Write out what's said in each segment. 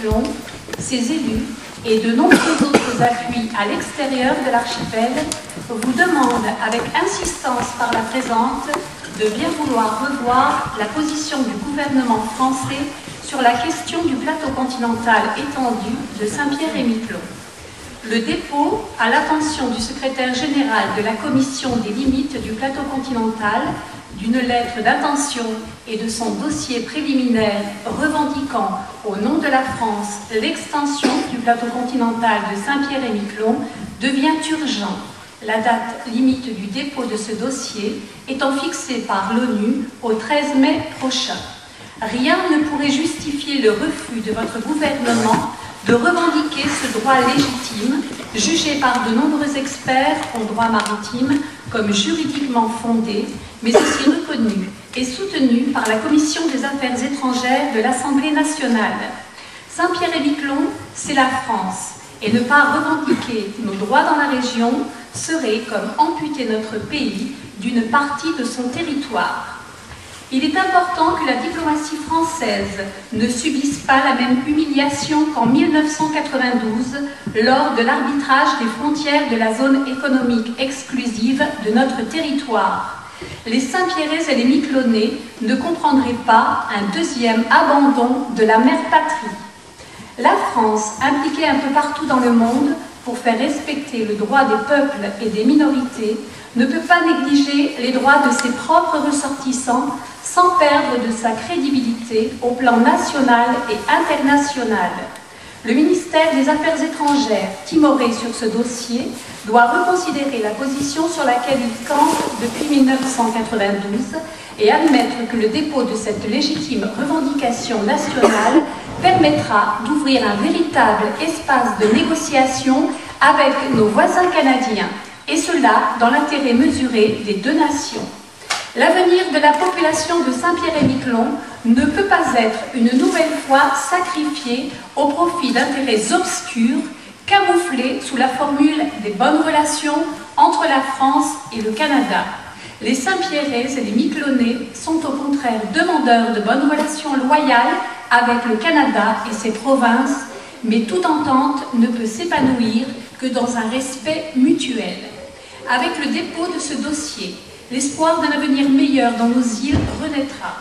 Miquelon, ses élus et de nombreux autres appuis à l'extérieur de l'archipel vous demandent avec insistance par la présente de bien vouloir revoir la position du gouvernement français sur la question du plateau continental étendu de Saint-Pierre-et-Miquelon. Le dépôt à l'attention du secrétaire général de la Commission des limites du plateau continental d'une lettre d'intention et de son dossier préliminaire revendiquant au nom de la France l'extension du plateau continental de Saint-Pierre-et-Miquelon devient urgent, la date limite du dépôt de ce dossier étant fixée par l'ONU au 13 mai prochain. Rien ne pourrait justifier le refus de votre gouvernement de revendiquer ce droit légitime, jugé par de nombreux experts en droit maritime comme juridiquement fondé, mais aussi reconnu et soutenu par la Commission des Affaires étrangères de l'Assemblée nationale. Saint-Pierre-et-Miquelon, c'est la France, et ne pas revendiquer nos droits dans la région serait comme amputer notre pays d'une partie de son territoire. Il est important que la diplomatie française ne subisse pas la même humiliation qu'en 1992 lors de l'arbitrage des frontières de la zone économique exclusive de notre territoire. Les Saint-Pierrais et les Miquelonais ne comprendraient pas un deuxième abandon de la mère patrie. La France, impliquée un peu partout dans le monde pour faire respecter le droit des peuples et des minorités, ne peut pas négliger les droits de ses propres ressortissants sans perdre de sa crédibilité au plan national et international. Le ministère des Affaires étrangères, timoré sur ce dossier, doit reconsidérer la position sur laquelle il campe depuis 1992 et admettre que le dépôt de cette légitime revendication nationale permettra d'ouvrir un véritable espace de négociation avec nos voisins canadiens, et cela dans l'intérêt mesuré des deux nations. L'avenir de la population de Saint-Pierre-et-Miquelon ne peut pas être une nouvelle fois sacrifié au profit d'intérêts obscurs, camouflés sous la formule des bonnes relations entre la France et le Canada. Les Saint-Pierrais et les Miquelonais sont au contraire demandeurs de bonnes relations loyales avec le Canada et ses provinces, mais toute entente ne peut s'épanouir que dans un respect mutuel. Avec le dépôt de ce dossier, l'espoir d'un avenir meilleur dans nos îles renaîtra.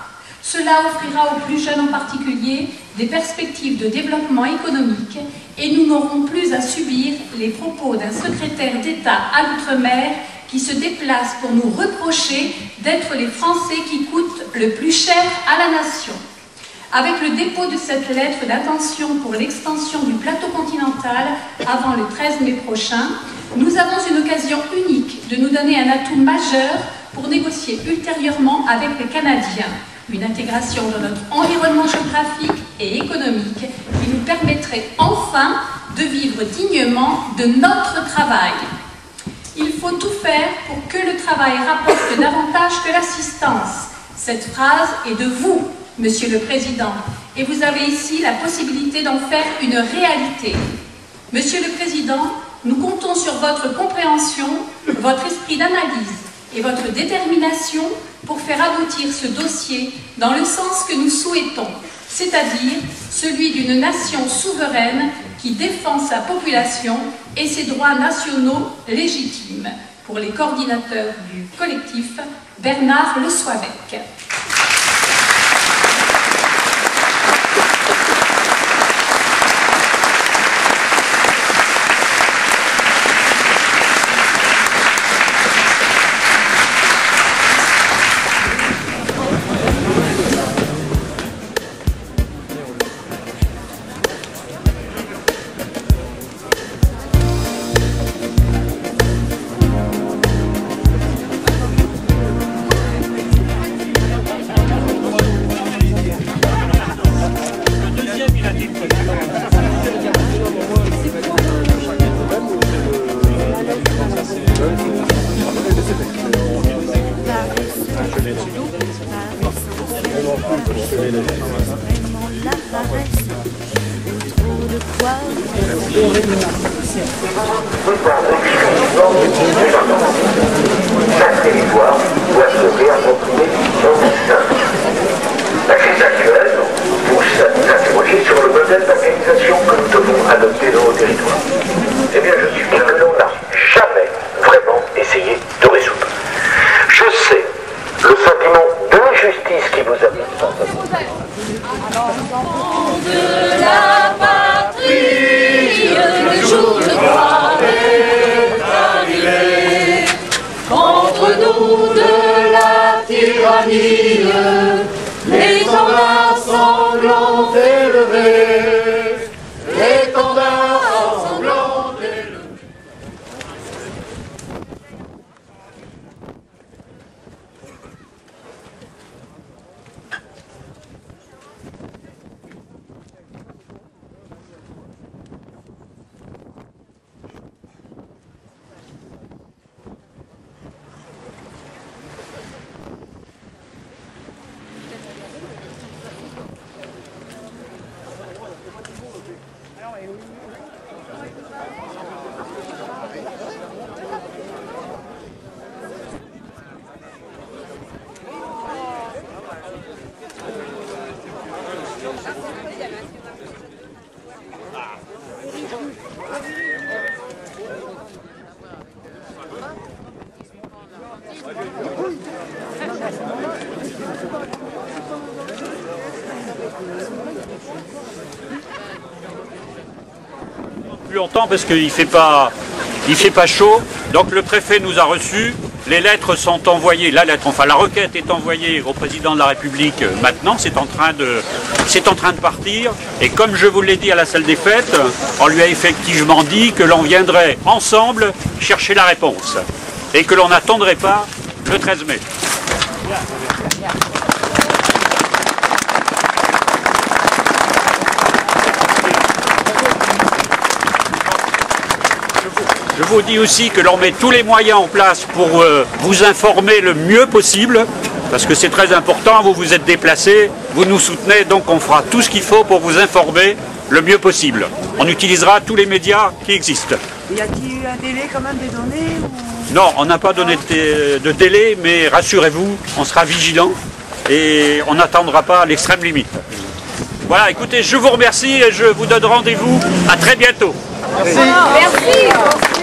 Cela offrira aux plus jeunes en particulier des perspectives de développement économique et nous n'aurons plus à subir les propos d'un secrétaire d'État à l'outre-mer qui se déplace pour nous reprocher d'être les Français qui coûtent le plus cher à la nation. Avec le dépôt de cette lettre d'intention pour l'extension du plateau continental avant le 13 mai prochain, nous avons une occasion unique de nous donner un atout majeur pour négocier ultérieurement avec les Canadiens, une intégration dans notre environnement géographique et économique qui nous permettrait enfin de vivre dignement de notre travail. Il faut tout faire pour que le travail rapporte davantage que l'assistance. Cette phrase est de vous, Monsieur le Président, et vous avez ici la possibilité d'en faire une réalité. Monsieur le Président, nous comptons sur votre compréhension, votre esprit d'analyse et votre détermination pour faire aboutir ce dossier dans le sens que nous souhaitons, c'est-à-dire celui d'une nation souveraine qui défend sa population et ses droits nationaux légitimes. Pour les coordinateurs du collectif, Bernard Le Soivec. La crise actuelle pousse à nous interroger sur le modèle d'organisation le sentiment d'injustice qui vous habite. De la patrie, le jour de gloire est arrivé. Contre nous de la tyrannie, l'étendard sanglant élevé. L'étendard sanglant élevé. Plus longtemps parce qu'il fait pas chaud. Donc le préfet nous a reçus. Les lettres sont envoyées. La requête est envoyée au président de la République maintenant. C'est en train de partir. Et comme je vous l'ai dit à la salle des fêtes, on lui a effectivement dit que l'on viendrait ensemble chercher la réponse et que l'on n'attendrait pas le 13 mai. Je vous dis aussi que l'on met tous les moyens en place pour vous informer le mieux possible, parce que c'est très important, vous vous êtes déplacés, vous nous soutenez, donc on fera tout ce qu'il faut pour vous informer le mieux possible. On utilisera tous les médias qui existent. Y a-t-il eu un délai quand même des données ou... Non, on n'a pas donné de délai, mais rassurez-vous, on sera vigilant et on n'attendra pas l'extrême limite. Voilà, écoutez, je vous remercie et je vous donne rendez-vous à très bientôt. Merci.